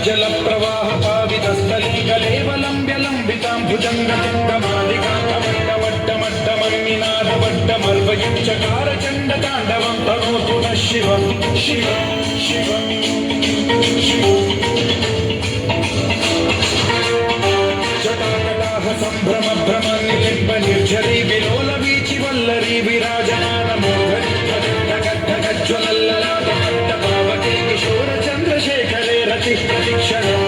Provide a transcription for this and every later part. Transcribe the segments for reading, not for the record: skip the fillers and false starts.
जल प्रवाह पावितस्थलीकलेवलम्ब्यलम्बितां भुजङ्गलिङ्गमालिकामट्टमट्टमन्निनादवड्डमल्वयुञ्चकार चण्डताण्डवं तनोतु नः शिवं शिवं शिवं शिवं जटाकटाह सम्भ्रम भ्रम निलिम्ब निर्झरी विलोल वीचि वल्लरी विराजमान मोहरी ज्वलल्ललाट पट्टपावके किशोर चन्द्रशेखरे रति प्रतिक्षणम्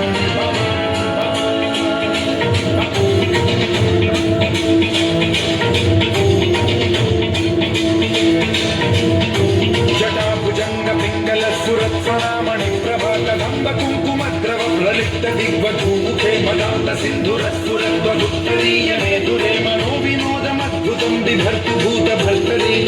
जटाभुजङ्ग पिङ्गल सुरत्सरामणि प्रभातदम्ब कुङ्कुमद्रव प्रलिप्त दिग्वधूमुखे मदान्त सिन्धुरस्सुरत्वदुत्तरीय मेधुरे मनो विनोदमद्भुतं बिभर्तु भूतभर्तरी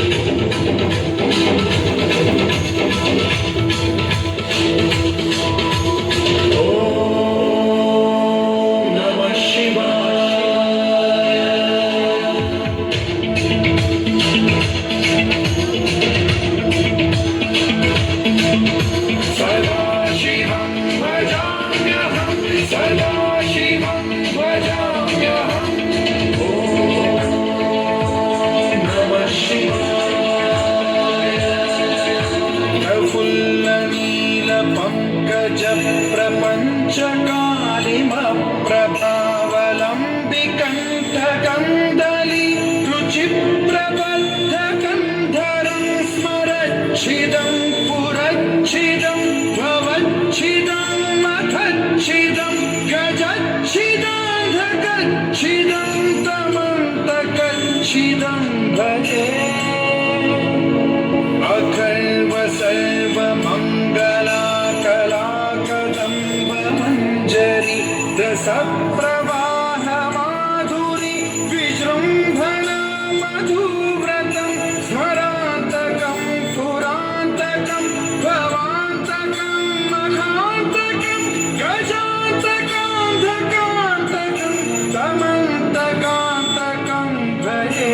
प्रभावलम्बिकण्ठकन्दली रुचिप्रबद्धकन्धरं स्मरच्छिदं पुरच्छिदं भवच्छिदं मथच्छिदं गजच्छिदान्धकच्छिदं तमन्तकच्छिदं भजे अखल्व सर्वमङ्गलाकलाकदम्बमञ्जरी रसप्रवाह माधुरी विजृम्भणा मधुव्रतं स्मरान्तकं पुरान्तकं भवान्तकं मखान्तकं गजान्तकान्धकान्तकं तमन्तकान्तकं भजे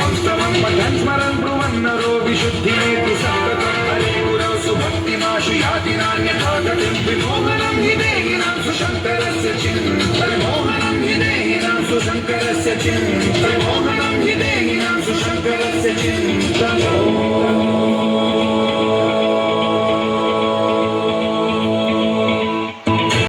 स्मरन् ब्रुवन्नरो विशुद्धिमेति सन्ततं हरे गुरौ सुभक्तिमाशुयातिनान्यथा गतिं विमोहनं हि देहिनां सुशङ्करस्य चिन्मोहनं हि देहिनां सुशङ्करस्य चिन्म